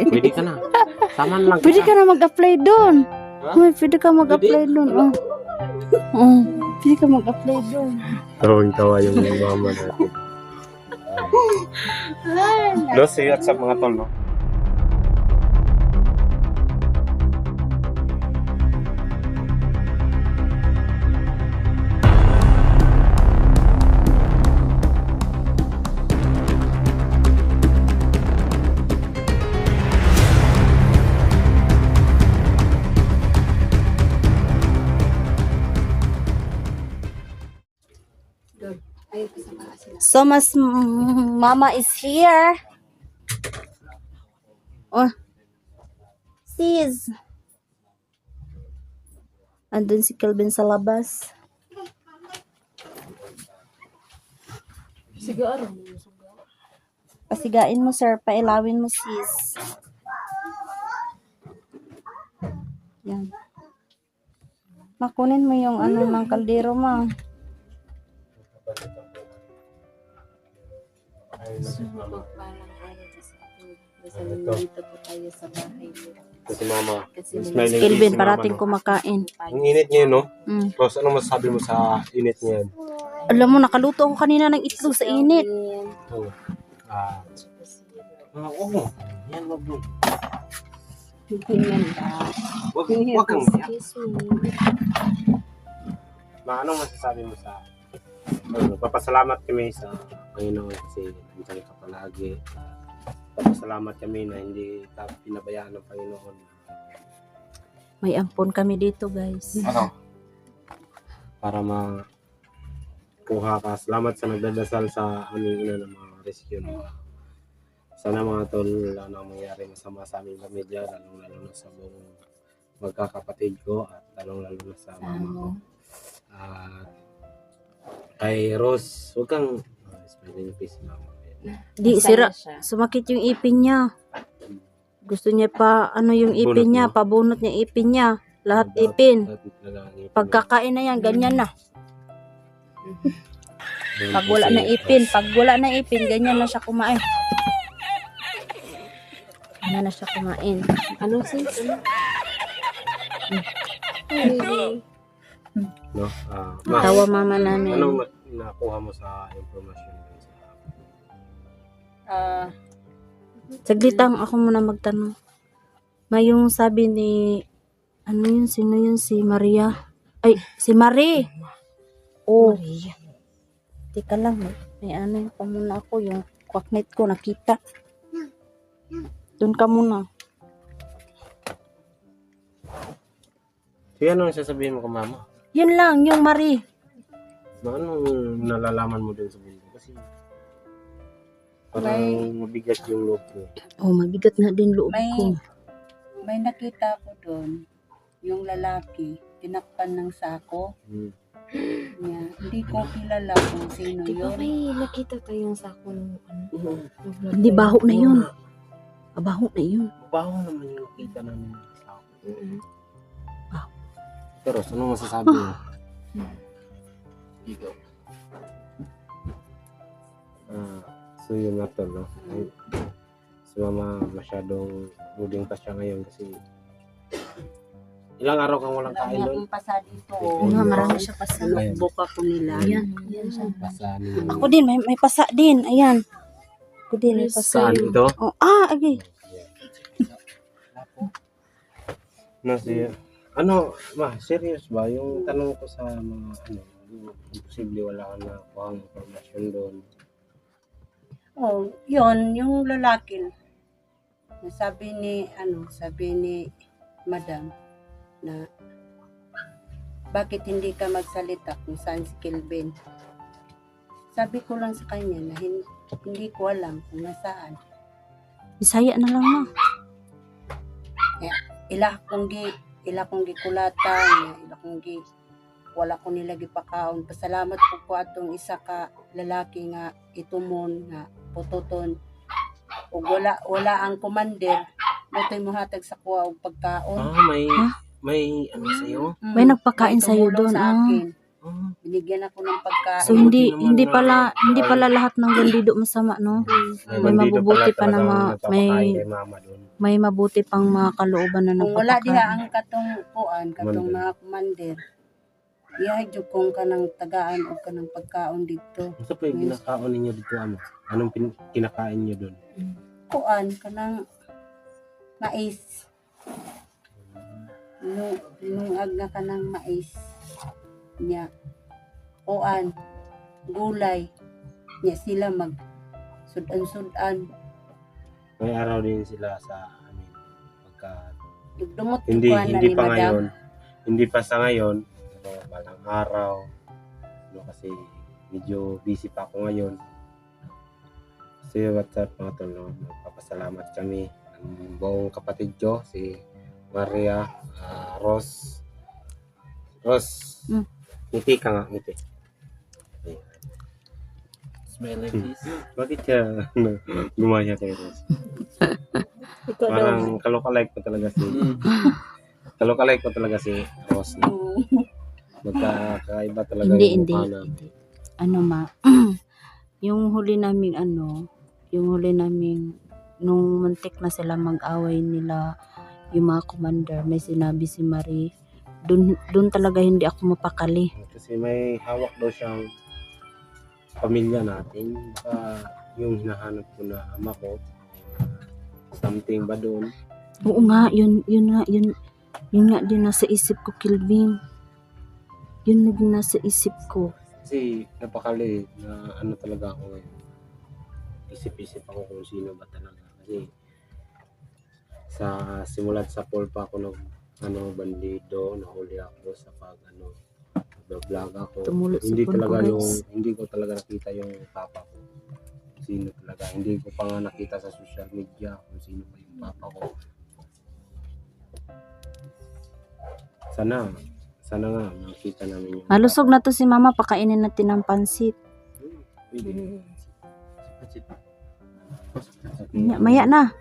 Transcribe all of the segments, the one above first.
Pwede ka na. Sama na lang Pwede ka na mag-apply doon. Ha? Uy, pwede ka mag-apply doon. Oh. Oh, pwede ka mag-apply doon. Tawang-tawa yung mama natin. Los, see you at sa mga tol, no? So, mas mama is here. Oh. Sis. Andun si Kelvin sa labas. Pasigain mo, sir. Pailawin mo, sis. Yan. Makunin mo yung ano ng kaldero mo. Nandito po tayo sa bahay. Kasi mama. Kasi Smiling face Kelvin, si mama, parating no? kumakain. Ang init ngayon, no? Mm. Los, ano masasabi mo sa init ngayon? Alam mo, nakaluto ako kanina ng itlog sa init. Oo. Oo. Yan, wag mo. Wag kang ano masasabi mo sa papasalamat kami sa Panginoon kasi nandiyan ka palagi. Papasalamat kami na hindi ka pinabayaan ng Panginoon. May ampon kami dito, guys. Ano? Para makuha ka. Salamat sa nagdadasal sa aming ina ng mga rescue. Sana mga tol, wala nang mangyari masama sa aming pamilya, lalong-lalo na sa buong magkakapatid ko at lalong-lalo na sa mama ko. At kay Rose, huwag kang smiling face, mama. Di, sira. Sumakit yung ipin niya. Gusto niya pa, ano yung ipin niya, pabunot niya ipin niya. Lahat ipin. Pagkakain na yan, ganyan na. Pag wala na ipin, ganyan na siya kumain. Ganyan na siya kumain. Ano sis? No? Tawa mama namin. Anong nakuha mo sa information? Saglit lang, ako muna magtanong. May yung sabi ni, ano yun, sino yun, si Maria? Ay, si Marie. Oh. Maria. Teka lang, may ano yun pa muna ako, yung kwaknet ko nakita. Doon ka muna. Sige, ano ang sasabihin mo kay mama? Yun lang, yung Marie. Anong nalalaman mo din sa mundo? Kasi parang mabigat yung loob ko. Oh, mabigat na din loob ko. May nakita ko doon, yung lalaki, tinakpan ng sako. Niya. Hindi ko kilala kung sino yun. May nakita tayong sako ng ano. Hindi, baho na yun. Baho na yun. Baho naman yung kita namin sa ako. Baho. Pero ano masasabi mo? So yun na to, no? Si mama masyadong buding pa siya ngayon kasi ilang araw kang walang kain doon? Akong pasa dito. Marami siya pasa. Buka ko nila. Ayan. Pasa ni... Ako din, may pasa din. Ayan. Ako din, may pasa. Saan ito? Oh, okay. Ano, serious ba? Yung tanong ko sa mga imposible wala ka na kuhang information doon. Oh, yun, yung lalaki. Sabi ni Madam na bakit hindi ka magsalita kung saan si Kelvin. Sabi ko lang sa kanya na hindi ko alam kung nasaan. Bisaya na lang na. Ila kong gikulata, wala ko nila gipakaon. Pasalamat ko atong isa ka lalaki nga itumon nga putoton. Ug wala ang commander, motoy mo hatag sa kuha og pagkaon. May ano sa'yo? May nagpakain sa'yo tumulong doon. sa akin. binigyan ako ng pagkain. So hindi pala lahat ng bandido masama, no? May bandido mabubuti pala pa na talagang nagpapakain kay mama doon. may mabuti pang mga kalooban na Kung wala diha nagpapakain. ang katong kuan, katong Commander. mga commander, ihadyo kong kanang tagaan o kanang pagkaon dito. Ano pa yung kinakaon ninyo dito, ano? Anong kinakain nyo doon? Kuan, kanang mais. Nungag na kanang mais niya. Kuan, gulay. Niya sila mag sudan-sudan. May araw din sila sa amin. Pagka Dumot hindi kuan na hindi ni pa madam. ngayon. Hindi pa sa ngayon. Pero balang araw. No, kasi medyo busy pa ako ngayon. So what's up mga tol, no? Magpapasalamat kami ang buong kapatid ko, si Maria, Ros. Ngiti ka nga, ngiti. Smile like this. Bakit siya gumaya kay Ros? Parang kalokalike ko talaga si Ros. No? Magkakaiba talaga Hindi. mukha namin. Ano ma, yung huli naming nung muntik na sila mag-away nila yung mga commander, may sinabi si Marie, dun talaga hindi ako mapakali. Kasi may hawak daw siyang pamilya natin. Baka yung hinahanap ko na ama ko, something ba doon? Oo nga, yun nga din nasa isip ko, Kilvin. Yun na din nasa isip ko. Kasi napakali na ano talaga ako ngayon. Isip-isip ako kung sino ba talaga. Kasi sa simulat sa pool pa ako bandido, nahuli ako sa vlog ako. Tumulo si Hindi phone talaga ko, guys. hindi ko talaga nakita yung papa ko. Sino talaga. Hindi ko pa nga nakita sa social media kung sino ba yung papa ko. Sana nga makita namin yung Malusog na to si mama, pakainin natin ng pansit. Pwede. Maya na.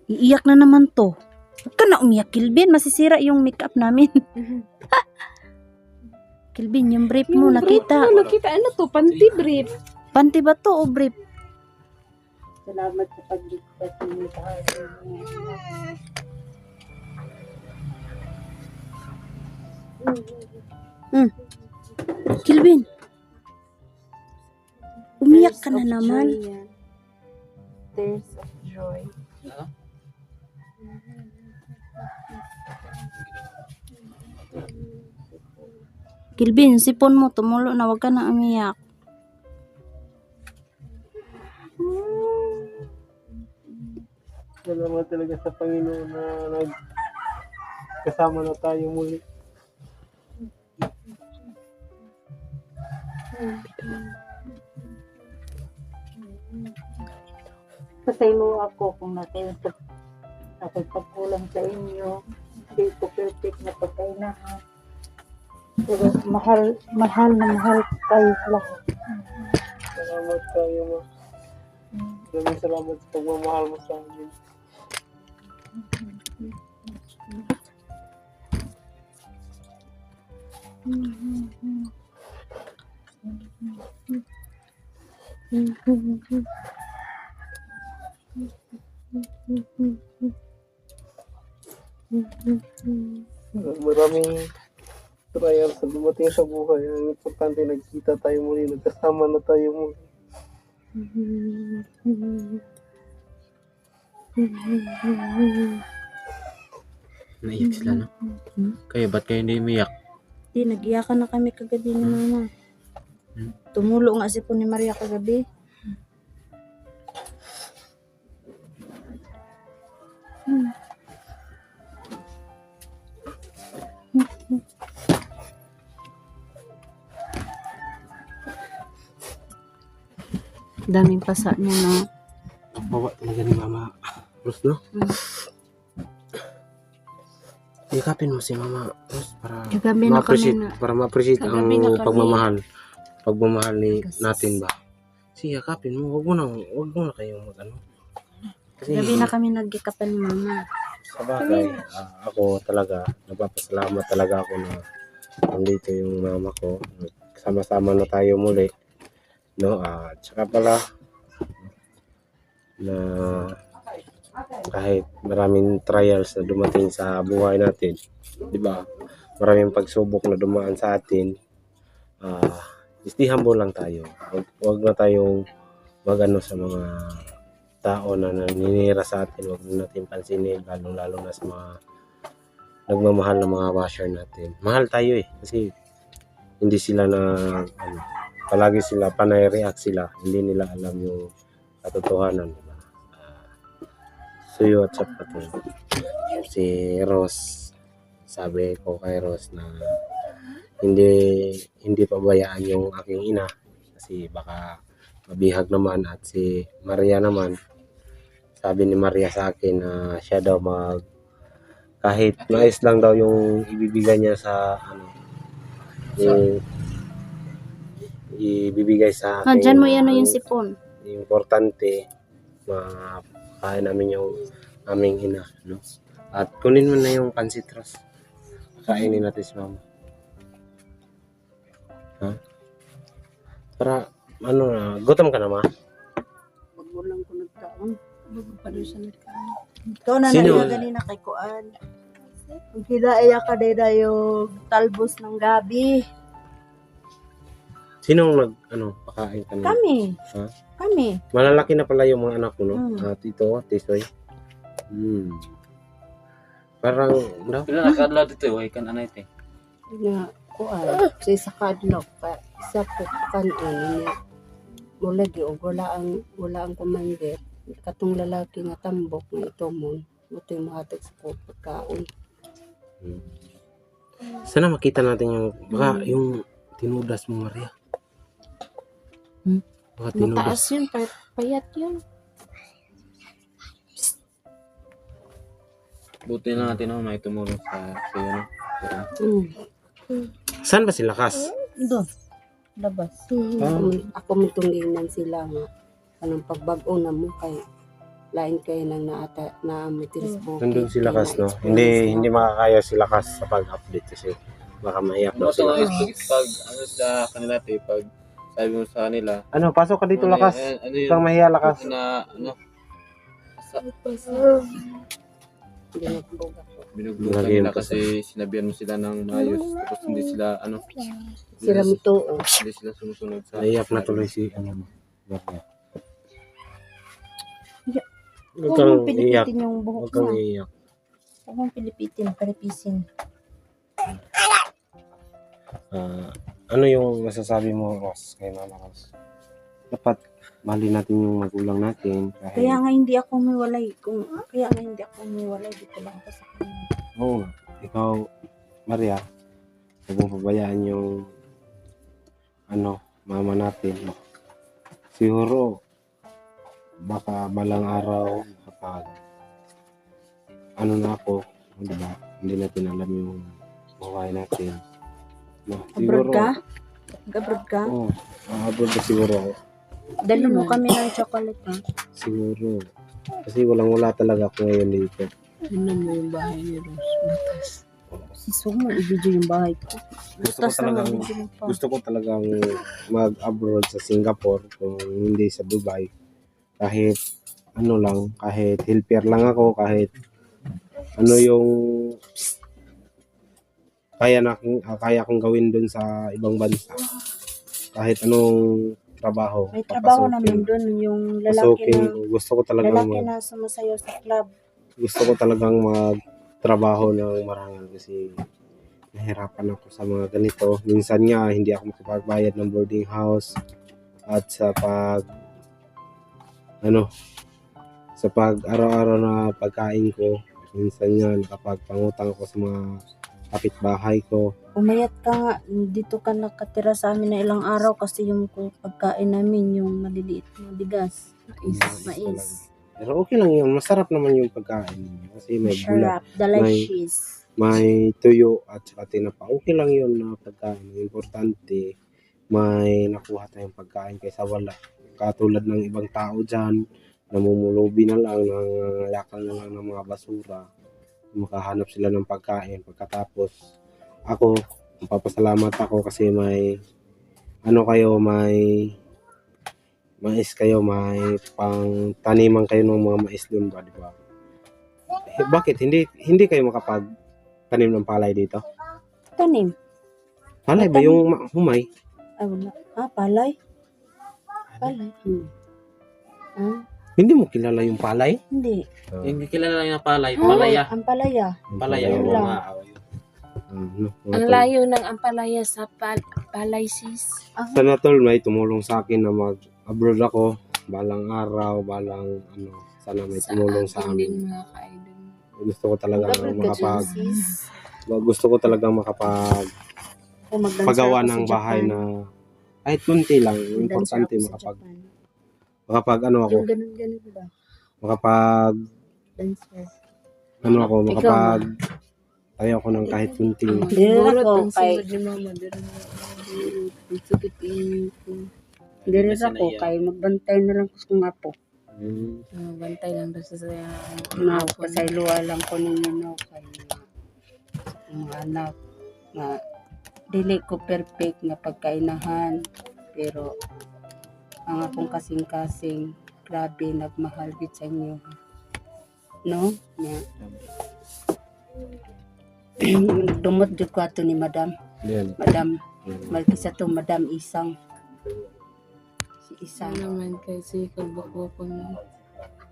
Iiyak na naman to. Huwag ka na umiyak, Kilvin. Masisira yung makeup namin. Kilvin, yung brief mo, nakita. Nakita, ano to? Panty brief. Panty ba to o brief? Salamat sa pagligtas niyo sa akin. Kilvin, umiyak ka na naman. Tears of joy. Kilvin, yung sipon mo, tumulo na. Huwag ka na umiyak. Salamat talaga sa Panginoon na kasama na tayo muli. Pasaylo ako kung nakipagkulang sa inyo. Hindi ko perfect na pagkainahan. Pero mahal na mahal kayo lahat. Salamat tayo, ma. Maraming salamat sa pagmamahal mo sa amin. Maraming trials sa dumating sa buhay. Ang importante, nagkita tayo muli, nagkasama na tayo muli. Naiyak sila, no? Kayo, ba't kayo hindi umiyak? Di, nag-iyakan na kami kagabi ni mama. Tumulo nga si po ni Maria kagabi. Daming pasa niya na. Bawa talaga ni Mama Rose, no? Yakapin mo si Mama Rose para Kagabi na kami na. ma-appreciate ang Kagabi na kami. pagmamahal natin ba. Yakapin mo, wag mo na kayong mag-ano. Kasi Kagabi na kami nagkikapan ni mama. sa bagay, ako talaga, nagpapasalamat talaga ako na nandito yung mama ko. Sama-sama na tayo muli. No, at saka pala, na kahit maraming trials na dumating sa buhay natin, di ba? Maraming pagsubok na dumaan sa atin. Stay humble lang tayo. Wag na tayong magano sa mga tao na naninira sa atin. Wag na natin pansinin, lalo na sa mga nagmamahal na mga basher natin. Mahal tayo kasi hindi sila palagi sila panay react sila. Hindi nila alam yung katotohanan, diba? Suyo at sapato. Si Ross, sabi ko kay Ross na hindi pabayaan yung aking ina kasi baka mabihag naman. At si Maria naman, sabi ni Maria sa akin na siya daw kahit mais lang daw yung ibibigay niya sa yung ibibigay sa akin. Dyan mo yan yung sipon. Importante makain namin yung aming ina, no? At kunin mo na yung pancit, Ross. Kainin natin si mama. Ha? Para gutom ka na, ma? Pag walang ko nagkaon, bago pa doon siya nagkaon. Ikaw na Sino? na ganina kay Kuan. Ang kinaiya ka din na yung talbos ng gabi. Sinong pakain ka na? Kami. Ha? Kami. Malalaki na pala yung mga anak ko, no? Mm. Tito, Tisoy. Parang, no? Pila nakadlaw dito, way kan anay te. Na kuan sa isa ka adlaw pa isa po kanon niya mula gi og wala ang commander katong lalaki nga tambok nga itomon motoy mahatag sa pagkaon. Sana makita natin yung, baka yung tinudas mo, Maria. Baka tinudas. Mataas yun, payat yun. Buti na natin may tumulong sa iyo, no? Saan ba si Lakas? Doon. Labas. Ako mitungginan sila nga kanang pagbag-o na mo kay lain kay nang naamo tirisbo. Nandun si Lakas, no? Hindi makakaya si Lakas sa pag-update kasi baka maiyak daw si So, Lakas. pag sa kanila te, pag sabi mo sa kanila, Pasok ka dito, Lakas. ano yun, Huwag mahiya, Lakas. na Ginagbuga ko. binuglutan Lagi nila yun kasi sinabihan mo sila ng maayos tapos hindi sila Sila mituo. hindi sila sumusunod sa Naiyak na tuloy si Maria. Huwag Huwag kang mong iiyak. pilipitin yung buhok Huwag kang niya. iiyak. Huwag mong pilipitin, paripisin. Ano yung masasabi mo, Ross, kay Mama Ross? Dapat mahalin natin yung magulang natin. Kaya nga hindi ako umiwalay. Dito lang ako sa kanya. Oo, ikaw, Maria, huwag mong pabayaan yung mama natin. Siguro, baka balang araw, kapag na ako, di ba? Hindi natin alam yung buhay natin. No, Abroad ka? Abroad ka? Oo, abroad ka siguro ako. Dalo mo kami ng chocolate ha? Siguro. Kasi wala talaga ako ngayon dito. Tingnan mo yung bahay ni Rose. Butas. Si Sumo, i-video yung bahay ko. Gusto ko talagang mag-abroad sa Singapore kung hindi sa Dubai. Kahit kahit helper lang ako, kahit yung kaya kong gawin dun sa ibang bansa. Kahit anong trabaho. May trabaho papasukin. naman doon yung Pasukin. Gusto ko talagang lalaki na sumasayaw sa club. gusto ko talagang magtrabaho ng marangal kasi nahirapan ako sa mga ganito. Minsan nga hindi ako makapagbayad ng boarding house at sa araw-araw na pagkain ko. Minsan nga nakapagpangutang ako sa mga kapitbahay ko. Umayat ka nga, dito ka nakatira sa amin na ilang araw kasi yung pagkain namin, yung maliliit na bigas, mais. Pero okay lang yun. Masarap naman yung pagkain. Kasi may gula, Masarap, delicious. may tuyo at saka tinapa. Okay lang yun na pagkain. Importante, may nakuha tayong pagkain kaysa wala. Katulad ng ibang tao dyan, namumulubi na lang, nangalakal na lang ng mga basura. makahanap sila ng pagkain. Pagkatapos ako, papasalamat ako kasi may may mais kayo, may pang taniman kayo ng mga mais doon ba, di ba? Bakit hindi kayo makapag-tanim ng palay dito? Tanim. Palay ba yung humay? Ay, wala. Palay? Palay. Ah, Hindi mo kilala yung palay? hindi. Hindi kilala lang na palay. Palaya. Ang palaya. Palaya. Yun Oo lang. nga. Ang layo ng ampalaya sa palay sis. Sana tol, may tumulong sa akin na mag-abroad ako. Balang araw, sana may tumulong sa akin din, amin. mga ka-idol. Gusto ko talaga Mag-abroad ka dyan, sis. gusto ko talagang O magdansa pagawa ako ng sa bahay Japan. na kahit kunti lang, Magdansa importante ako sa makapag Japan. ako, Yung ganun-ganun ba? makapag Dancer. makapag tayo ako ng kahit kunti. Dili ako kay Ni mama, dili ako kay magbantay na lang ko kung apo. bantay lang daw sa Na pasayloa lang ko ninyo no kay mga anak nga dili ko perfect nga pagkainahan pero ang akong kasing-kasing grabe nagmahal gid sa inyo no nya dumot jud ko ato ni madam Yan. malkisa to madam Isang si Isang naman kasi kalbukbukon mo.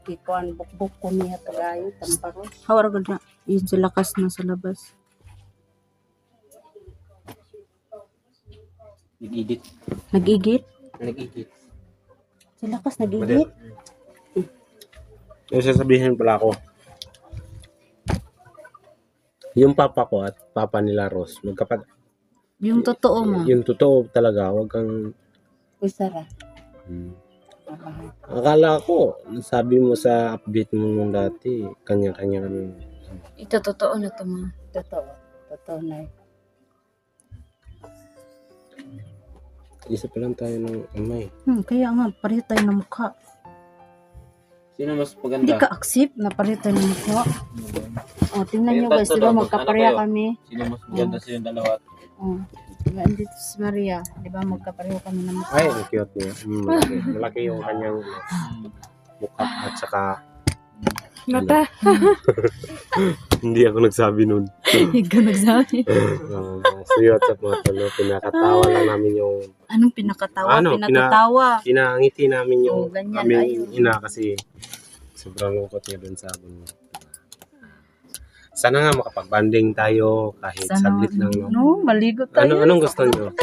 ikuan bukbuk ko niya pagayo tamparos hawar gud na. Yun sa lakas na sa labas. Nag-edit. Nag-igit? Nag-edit. Sa lakas nag-igit? Yung sasabihin pala ako, yung papa ko at papa nila Ros, Yung totoo mo. yung totoo talaga, wag kang usara akala ko, sabi mo sa update mo nung dati, kanya-kanya kami. Ito totoo na to ma. totoo na Isa pa lang tayo ng amay. Kaya nga, pareho tayo ng mukha. Sino mas Hindi maganda? ka accept na pareho tayo ng mukha. Tingnan nyo guys, Tatlo diba daw, magkapareha ano kayo? kami? Sino mas maganda sa yung dalawa? Diba, andito si Maria. Diba magkapareho kami ng mukha? Ay, ang cute niya. Malaki yung kanyang mukha at saka Mata. hindi ako nagsabi nun. Ikaw nagsabi. Suyot sa mga talo, pinakatawa lang namin yung Anong pinakatawa? Ano, Pinatatawa. pinangiti namin yung Ganyan, aming ayun. ina kasi sobrang lungkot niya dun sa amin. Sana nga makapag-banding tayo kahit saglit lang. No? No, maligo tayo. Anong gusto niyo?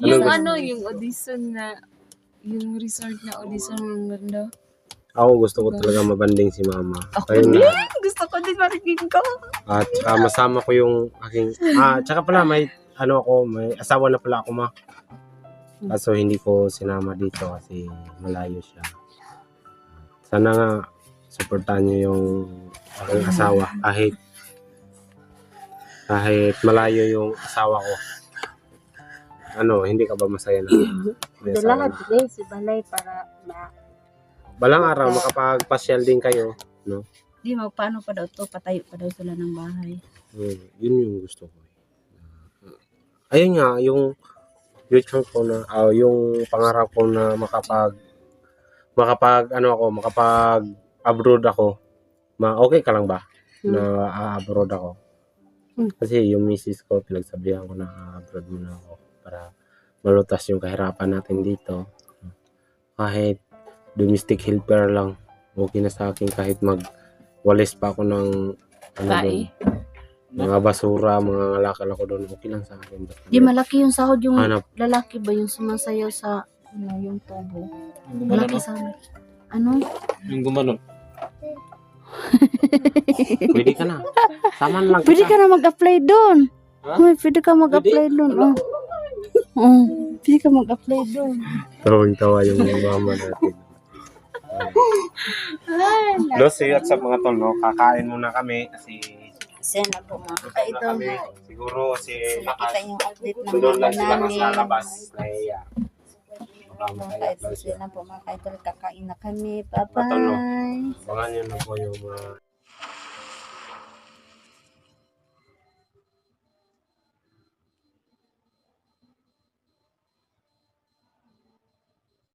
Yung gusto? yung audition na yung resort na audition ng ganda. Ako gusto ko talaga mabanding si mama. Ako Kayo din. na. Gusto ko din marinig ko. At saka masama ko yung aking... tsaka pala may may asawa na pala ako ma. Kaso hindi ko sinama dito kasi malayo siya. Sana nga supportahan niyo yung aking asawa kahit malayo yung asawa ko. Hindi ka ba masaya na? May asawa Lahat na? din si Balay para Balang araw makapagpasyal din kayo, no? di paano pa daw to, patayo pa daw sila ng bahay. Yun yung gusto ko. Ayun nga, yung future ko na, yung pangarap ko na makapag-abroad ako. Okay ka lang ba? Na abroad ako. Kasi yung misis ko, pinagsabihan ko na abroad muna ako para malutas yung kahirapan natin dito. Kahit domestic helper lang, okay na sa akin kahit magwalis pa ako ng Bae. mga basura, mga ngalakal ako doon, okay lang sa akin. Di malaki yung sahod yung Hanap. lalaki ba yung sumasayaw sa yung tubo. Gumanon. Malaki sa ano? Yung gumanon. Pwede ka na. Sama na lang Pwede ka na mag-apply doon. Ha? Pwede ka mag-apply doon. Pwede ka mag-apply doon. Tawang-tawa yung mama natin. Siyot sa mga tol, no? Kakain muna kami kasi Sana po mga gutom na kami. Siguro si nakita yung update ng doon mama lang sila namin. sa labas. Nahiya. Kahit sila po mga kaidol, kakain na kami. Patulog. Bye-bye. Abangan nyo na po yung mga